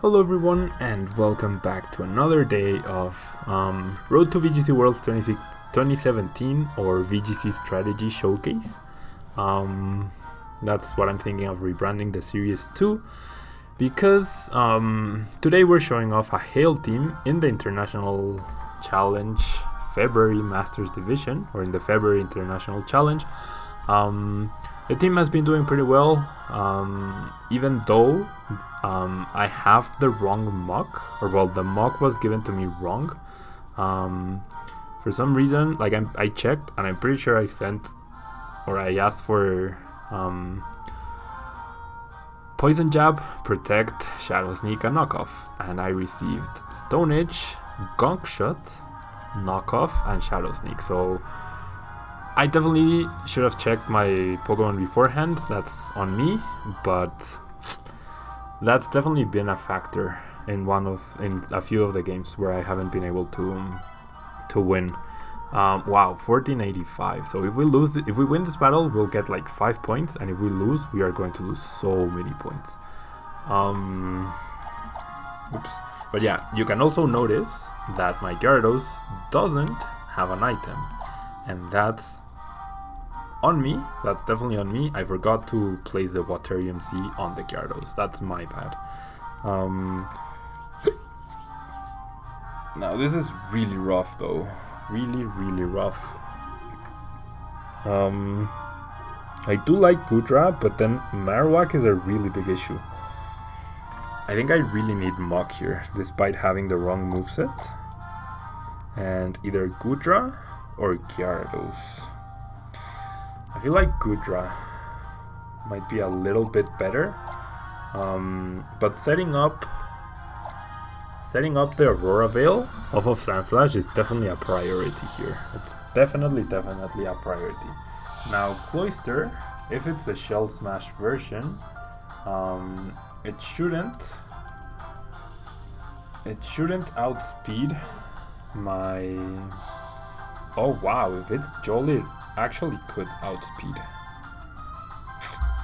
Hello everyone and welcome back to another day of Road to VGC Worlds 2017 or VGC Strategy Showcase. That's what I'm thinking of rebranding the series to, because today we're showing off a Hail team in the International Challenge February Masters Division, or in the February International Challenge. The team has been doing pretty well, even though I have the wrong Muk, or well, the Muk was given to me wrong. For some reason, like I checked, and I'm pretty sure I sent, or I asked for Poison Jab, Protect, Shadow Sneak, and Knockoff, and I received Stone Edge, Gunk Shot, Knockoff, and Shadow Sneak. So I definitely should have checked my Pokemon beforehand. That's on me, but that's definitely been a factor in a few of the games where I haven't been able to win. Wow, 1485. So if we win this battle, we'll get like 5 points, and if we lose, we are going to lose so many points. Oops. But yeah, you can also notice that my Gyarados doesn't have an item, and that's on me. That's definitely on me. I forgot to place the Waterium Z on the Gyarados. That's my bad. Now this is really rough though. Really rough. I do like Goodra, but then Marowak is a really big issue. I think I really need Muk here, despite having the wrong moveset. And either Goodra or Gyarados. I feel like Goodra might be a little bit better, but setting up the Aurora Veil off of Sandslash is definitely a priority here. It's definitely a priority. Now Cloyster, if it's the Shell Smash version, it shouldn't outspeed my... Oh wow, if it's Jolly, it actually could outspeed,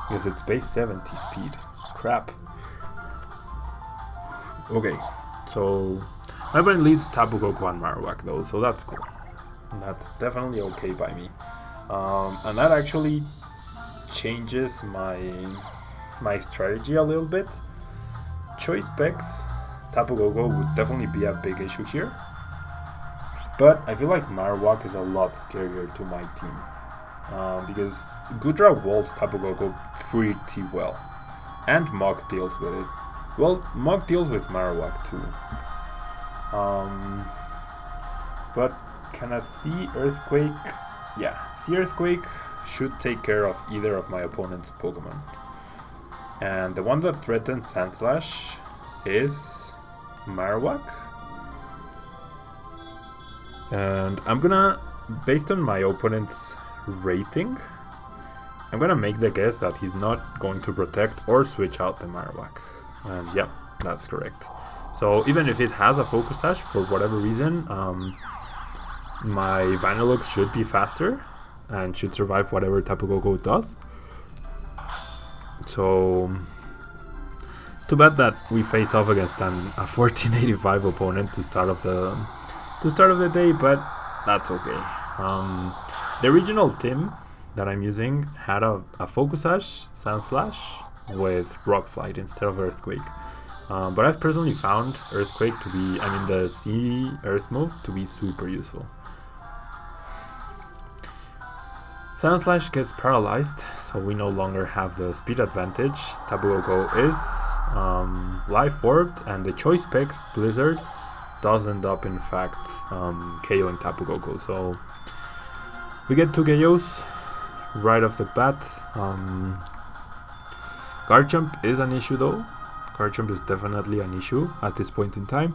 because it's base 70 speed. Crap. Okay, so my opponent leads Tapu Koko and Marowak though, so that's cool. That's definitely okay by me. And that actually changes my strategy a little bit. Choice specs, Tapu Koko would definitely be a big issue here. But I feel like Marowak is a lot scarier to my team, because Goodra wolves Tapu Koko pretty well, and Muk deals with it. Well, Muk deals with Marowak too. But can a Sea Earthquake? Yeah, Sea Earthquake should take care of either of my opponent's Pokemon. And the one that threatens Sandslash is Marowak. And I'm gonna, based on my opponent's rating, I'm gonna make the guess that he's not going to protect or switch out the Marowak. And yep, that's correct. So even if it has a Focus Sash, for whatever reason, my Vanilluxe should be faster and should survive whatever Tapu Koko does. So too bad that we face off against a 1485 opponent to start of the day, but that's okay. The original team that I'm using had a Focus Sash Sandslash with Rock Slide instead of Earthquake. But I've personally found Earthquake to be, the Sea Earth move to be super useful. Sandslash gets paralyzed, so we no longer have the speed advantage. Tapu Koko is life orbed, and the choice specs Blizzard does end up in fact KOing Tapu Koko. So we get 2 KOs right off the bat. Garchomp is an issue though. Garchomp is definitely an issue at this point in time.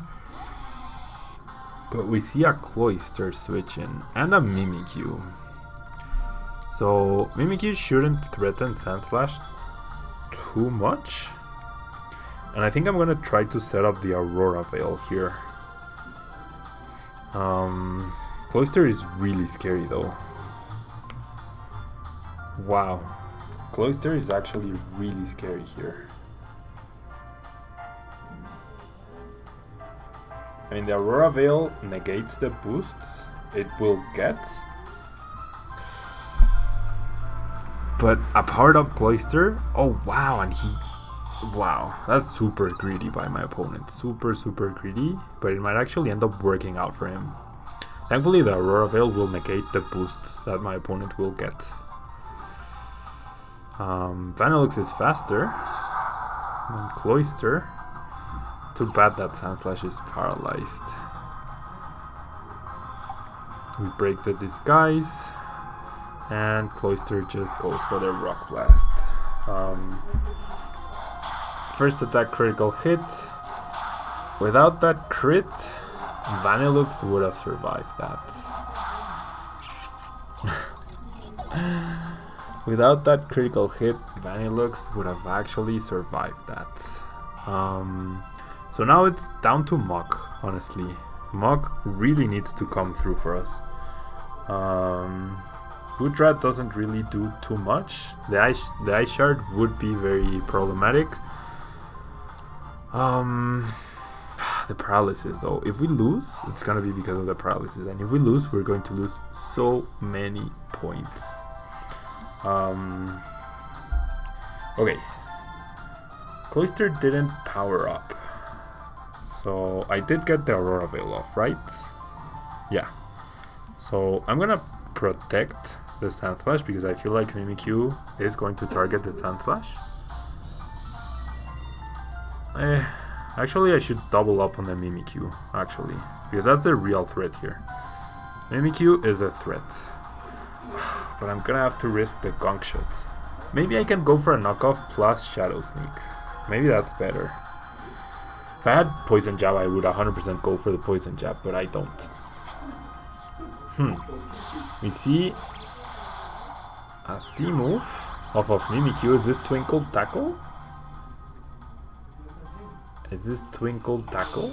But we see a Cloyster switch in and a Mimikyu. So Mimikyu shouldn't threaten Sandslash too much. And I think I'm gonna try to set up the Aurora Veil here. Cloyster is really scary though. Wow, Cloyster is actually really scary here. I mean, the Aurora Veil negates the boosts it will get. But a powered up Cloyster? Oh wow, and he... Wow, that's super greedy by my opponent. Super greedy, but it might actually end up working out for him. Thankfully the Aurora Veil will negate the boosts that my opponent will get. Vanilluxe is faster than Cloyster. Too bad that Sandslash is paralyzed. We break the disguise, and Cloyster just goes for the Rock Blast. First attack critical hit. Without that crit, Vanilluxe would have survived that. Without that critical hit, Vanilluxe would have actually survived that. So now it's down to Muk, honestly. Muk really needs to come through for us. Goodra doesn't really do too much. The Ice Shard would be very problematic. The paralysis though. If we lose, it's gonna be because of the paralysis. And if we lose, we're going to lose so many points. Okay. Cloyster didn't power up. So I did get the Aurora Veil off, right? Yeah. So I'm gonna protect the Sandslash because I feel like Mimikyu is going to target the Sandslash. Actually, I should double up on the Mimikyu, actually, because that's the real threat here. Mimikyu is a threat. But I'm gonna have to risk the Gunk Shot. Maybe I can go for a knockoff plus Shadow Sneak. Maybe that's better. If I had Poison Jab, I would 100% go for the Poison Jab, but I don't. We see a C move off of Mimikyu. Is this Twinkle Tackle? Is this Twinkle Tackle?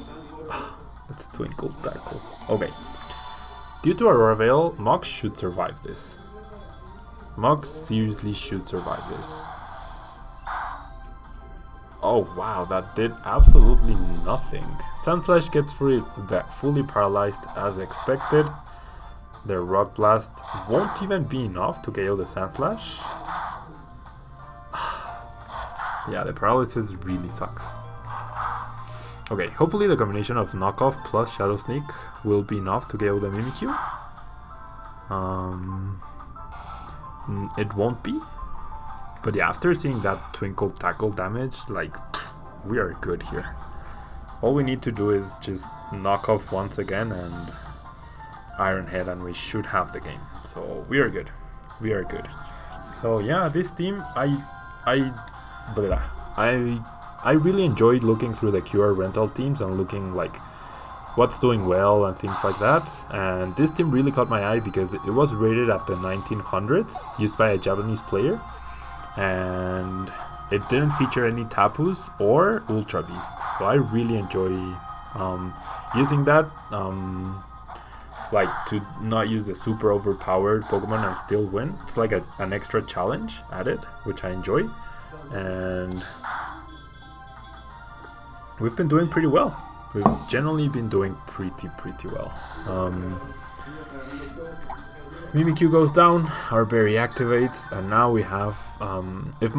It's Twinkle Tackle. Okay. Due to Aurora Veil, Muk should survive this. Muk seriously should survive this. Oh wow, that did absolutely nothing. Sandslash gets fully paralyzed as expected. The Rock Blast won't even be enough to KO the Sandslash. Yeah, the paralysis really sucks. Okay, hopefully the combination of knockoff plus Shadow Sneak will be enough to KO the Mimikyu. It won't be. But yeah, after seeing that Twinkle Tackle damage, like, we are good here. All we need to do is just knock off once again and Iron Head, and we should have the game. So we are good. We are good. So yeah, this team, I really enjoyed looking through the QR rental teams and looking like what's doing well and things like that. And this team really caught my eye because it was rated at the 1900s, used by a Japanese player. And it didn't feature any Tapus or Ultra Beasts. So I really enjoy using that. Like to not use the super overpowered Pokemon and still win. It's like an extra challenge added, which I enjoy. And we've been doing pretty well. We've generally been doing pretty well. Mimikyu goes down, our berry activates, and now we have if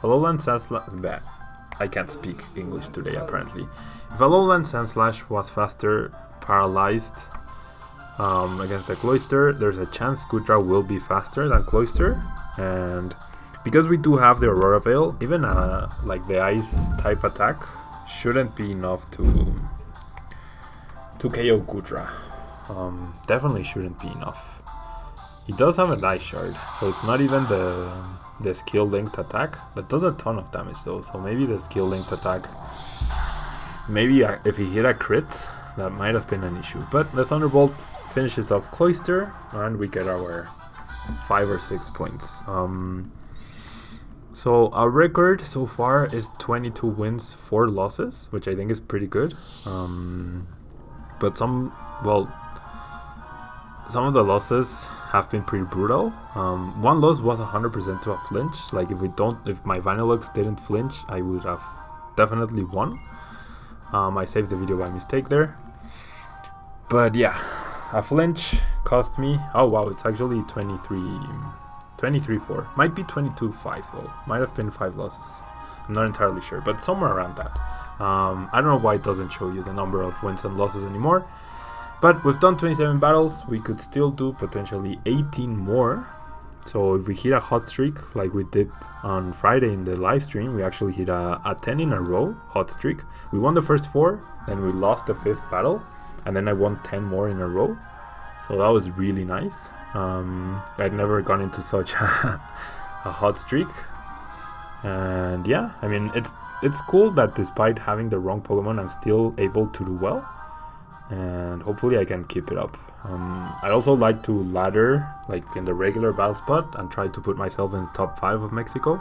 Alolan Sandslash, I can't speak English today apparently. If Alolan Sandslash was faster paralyzed against the Cloyster, there's a chance Goodra will be faster than Cloyster, and because we do have the Aurora Veil, even like the ice type attack shouldn't be enough to KO Goodra. Definitely shouldn't be enough. He does have an Ice Shard, so it's not even the skill linked attack. That does a ton of damage though, so maybe the skill linked attack, maybe if he hit a crit, that might have been an issue. But the Thunderbolt finishes off Cloyster, and we get our 5 or 6 points. So our record so far is 22 wins, 4 losses, which I think is pretty good. But some of the losses have been pretty brutal. One loss was 100% to a flinch. Like if my Vanilluxe didn't flinch, I would have definitely won. I saved the video by mistake there. But yeah, a flinch cost me, oh wow, it's actually 23-4. Might be 22-5 though. Might have been 5 losses. I'm not entirely sure, but somewhere around that. I don't know why it doesn't show you the number of wins and losses anymore. But we've done 27 battles. We could still do potentially 18 more. So if we hit a hot streak like we did on Friday in the live stream, we actually hit a 10 in a row hot streak. We won the first 4, then we lost the 5th battle, and then I won 10 more in a row. So that was really nice. I'd never gone into such a hot streak. And yeah, I mean, it's cool that despite having the wrong Pokemon, I'm still able to do well. And hopefully I can keep it up. I'd also like to ladder like in the regular battle spot and try to put myself in the top 5 of Mexico.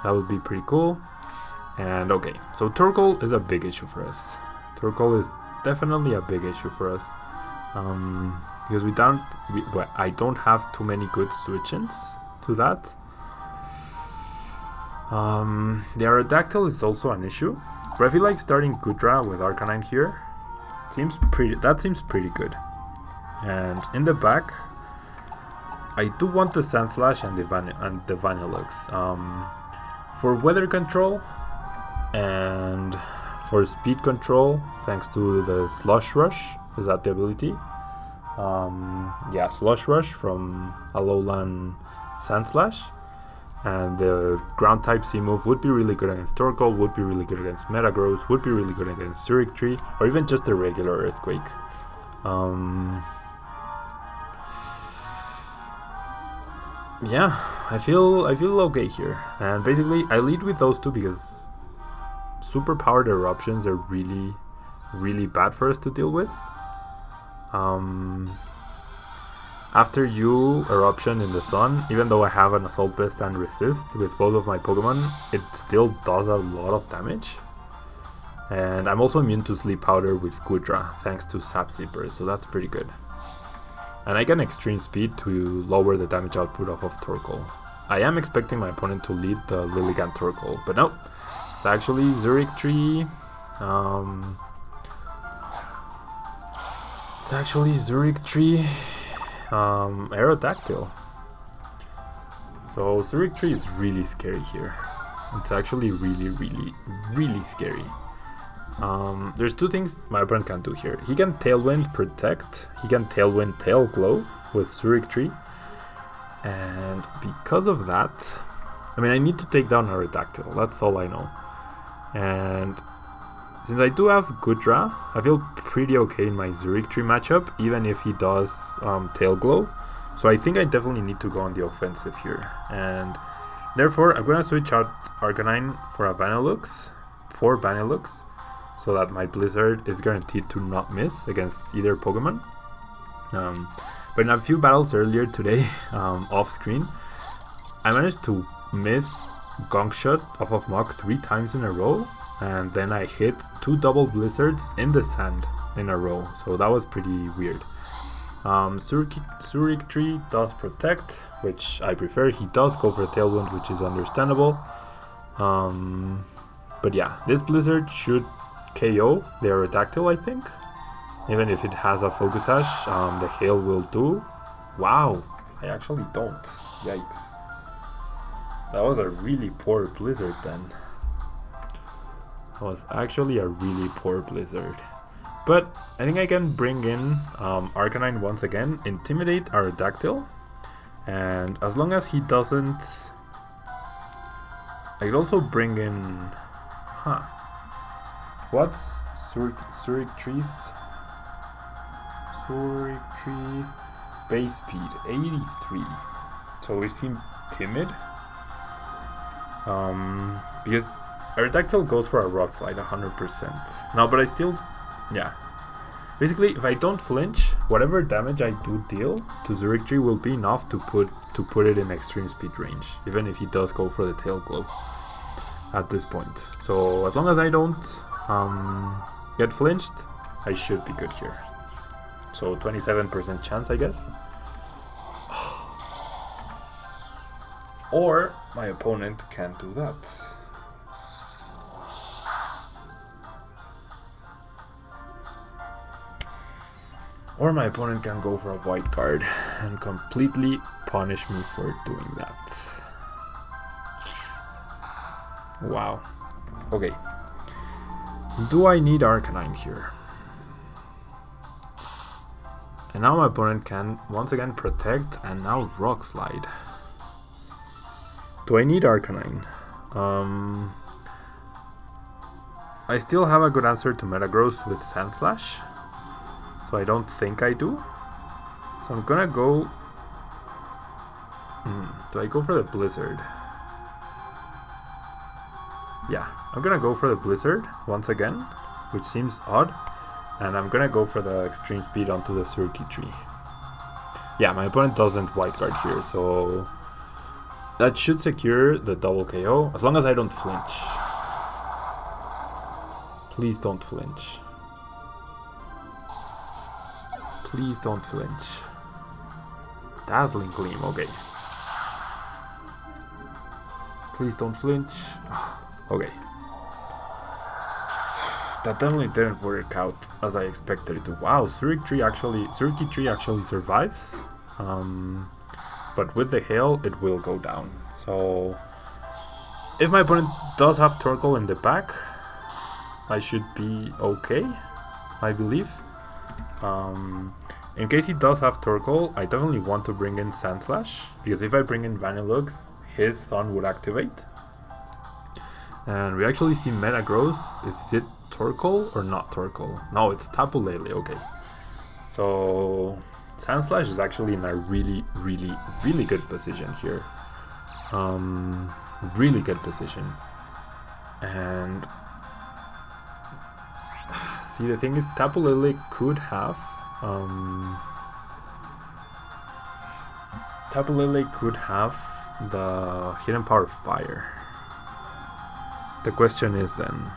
That would be pretty cool. And okay, so Torkoal is a big issue for us. Torkoal is definitely a big issue for us. Because I don't have too many good switch-ins to that. The Aerodactyl is also an issue, but I feel like starting Goodra with Arcanine here seems pretty good. And in the back, I do want the Sandslash and the Vanilluxe. For weather control and for speed control, thanks to the Slush Rush, is that the ability? Yeah, Slush Rush from Alolan Sandslash. And the ground type C move would be really good against Torkoal, would be really good against Metagross, would be really good against Zurich Tree, or even just a regular Earthquake. Yeah, I feel okay here. And basically I lead with those two because super powered eruptions are really, really bad for us to deal with. After you eruption in the sun, even though I have an Assault Vest and Resist with both of my Pokemon, it still does a lot of damage. And I'm also immune to Sleep Powder with Goodra, thanks to Sap Zipper, so that's pretty good. And I get Extreme Speed to lower the damage output of Torkoal. I am expecting my opponent to lead the Lilligant Torkoal, but no, it's actually Zurich Tree. It's actually Zurich Tree. Aerodactyl. So Zurich Tree is really scary here. It's actually really scary. There's two things my opponent can do here. He can Tailwind Protect, he can Tailwind Tail Glow with Zurich Tree, and because of that, I mean, I need to take down Aerodactyl, that's all I know. And since I do have Goodra, I feel pretty okay in my Zurich Tree matchup, even if he does Tail Glow. So I think I definitely need to go on the offensive here. And therefore, I'm gonna switch out Arcanine for a Vanilluxe, so that my Blizzard is guaranteed to not miss against either Pokemon. But in a few battles earlier today, off screen, I managed to miss Gong Shot off of Muk 3 times in a row. And then I hit 2 double Blizzards in the sand in a row, so that was pretty weird. Zurich Tree does Protect, which I prefer. He does go for Tailwind, which is understandable. But yeah, this Blizzard should KO the Aerodactyl, I think. Even if it has a Focus Sash, the Hail will do. Wow, I actually don't. Yikes. That was a really poor Blizzard then. Was actually a really poor Blizzard. But I think I can bring in Arcanine once again, intimidate Aerodactyl, and as long as he doesn't, I could also bring in, what's Zurich Tree base speed 83, so we seem timid, because Aerodactyl goes for a Rock Slide 100%. No, but I still, yeah. Basically, if I don't flinch, whatever damage I do deal to Zurich Tree will be enough to put it in extreme speed range, even if he does go for the Tail Glow at this point. So as long as I don't get flinched, I should be good here. So 27% chance, I guess. Or my opponent can't do that. Or my opponent can go for a white card and completely punish me for doing that. Wow. Okay. Do I need Arcanine here? And now my opponent can once again protect and now Rock Slide. Do I need Arcanine? I still have a good answer to Metagross with Sandslash, so I don't think I do. So I'm gonna go... do I go for the Blizzard? Yeah, I'm gonna go for the Blizzard once again, which seems odd. And I'm gonna go for the Extreme Speed onto the Circuitry. Yeah, my opponent doesn't white guard here, so that should secure the double KO, as long as I don't flinch. Please don't flinch. Please don't flinch. Dazzling Gleam, okay. Please don't flinch. Okay. That definitely didn't work out as I expected it to. Wow, Circuitry actually survives. But with the Hail, it will go down. So, if my opponent does have Torkoal in the back, I should be okay, I believe. In case he does have Torkoal, I definitely want to bring in Sandslash, because if I bring in Vanilluxe, his Sun would activate. And we actually see Metagross. Is it Torkoal or not Torkoal? No, it's Tapu Lele, okay. So Sandslash is actually in a really good position here. Really good position. And see, the thing is, Tapu Lele could have the hidden power of Fire. The question is then,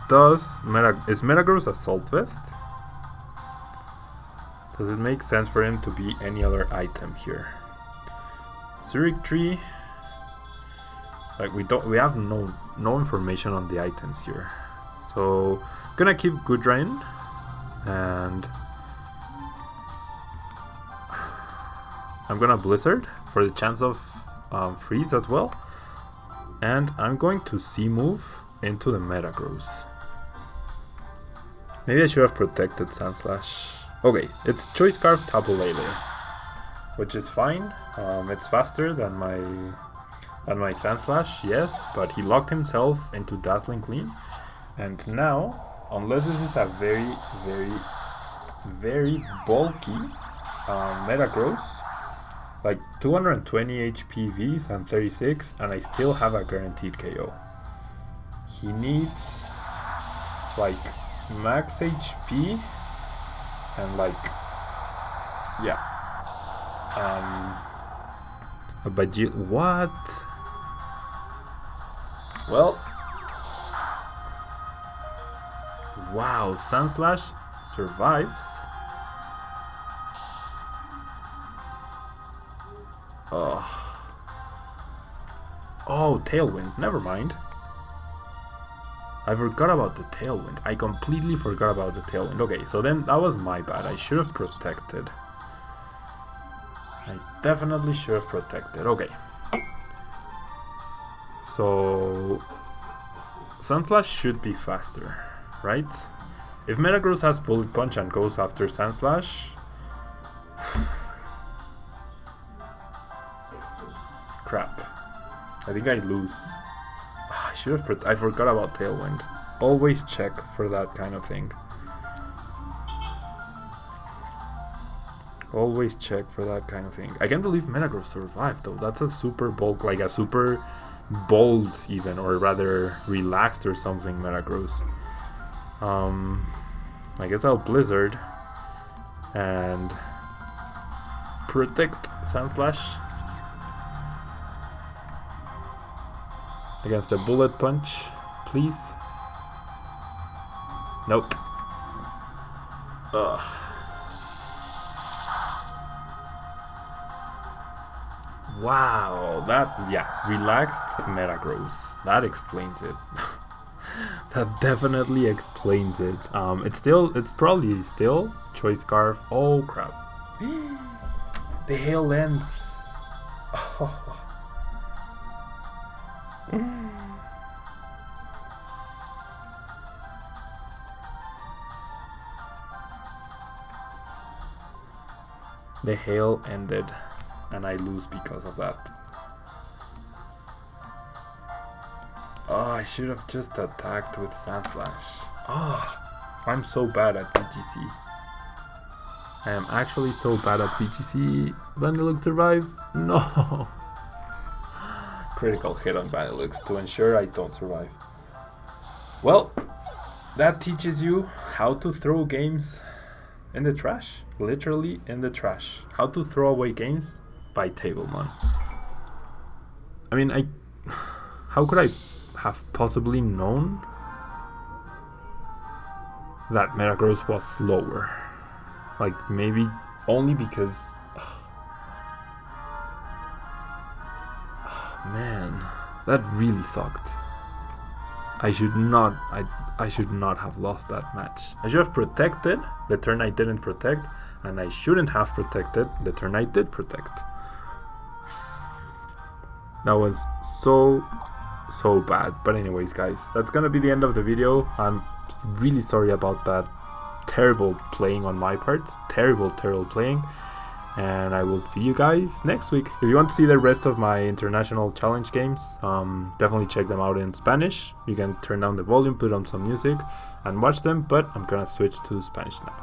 is Metagross a Salt Vest? Does it make sense for him to be any other item here? Circuitry, like we have no information on the items here. So gonna keep Goodrain and I'm gonna Blizzard for the chance of freeze as well. And I'm going to C-move into the Metagross. Maybe I should have protected Sandslash. Okay, it's Choice Scarf Tapu Lele, which is fine. It's faster than my Sandslash, yes, but he locked himself into Dazzling Gleam. And now, unless this is a very bulky Metagross, like 220 HP Vs and 36, and I still have a guaranteed KO. He needs like max HP and like, yeah. But what? Well, wow, Sandslash survives. Oh, Tailwind, never mind. I forgot about the Tailwind. I completely forgot about the Tailwind. Okay, so then that was my bad. I should have protected. I definitely should have protected. Okay. So Sandslash should be faster, right? If Metagross has Bullet Punch and goes after Sandslash, crap. I think I lose. I should have. I forgot about Tailwind. Always check for that kind of thing. Always check for that kind of thing. I can't believe Metagross survived though. That's a super bulk, like a super bold even, or rather relaxed or something Metagross. I guess I'll Blizzard and protect Sandslash against a Bullet Punch, please. Nope. Ugh. Wow, that, yeah, relaxed Metagross. That explains it. That definitely explains it. It's probably still Choice Scarf. Oh crap. The Hail Lens. Oh. The hail ended and I lose because of that. Oh, I should have just attacked with Sandslash. Oh, I'm so bad at VGC. I am actually so bad at VGC. Vanilluxe survive? No. Critical hit on Vanilluxe to ensure I don't survive. Well, that teaches you how to throw games in the trash. Literally in the trash. How to throw away games by Tablemon. I mean, how could I have possibly known that Metagross was slower? Like, maybe only because... Oh, man, that really sucked. I should not have lost that match. I should have protected the turn I didn't protect, and I shouldn't have protected the turn I did protect. That was so bad. But anyways, guys, that's gonna be the end of the video. I'm really sorry about that terrible playing on my part. Terrible playing. And I will see you guys next week. If you want to see the rest of my international challenge games, definitely check them out in Spanish. You can turn down the volume, put on some music and watch them, but I'm gonna switch to Spanish now.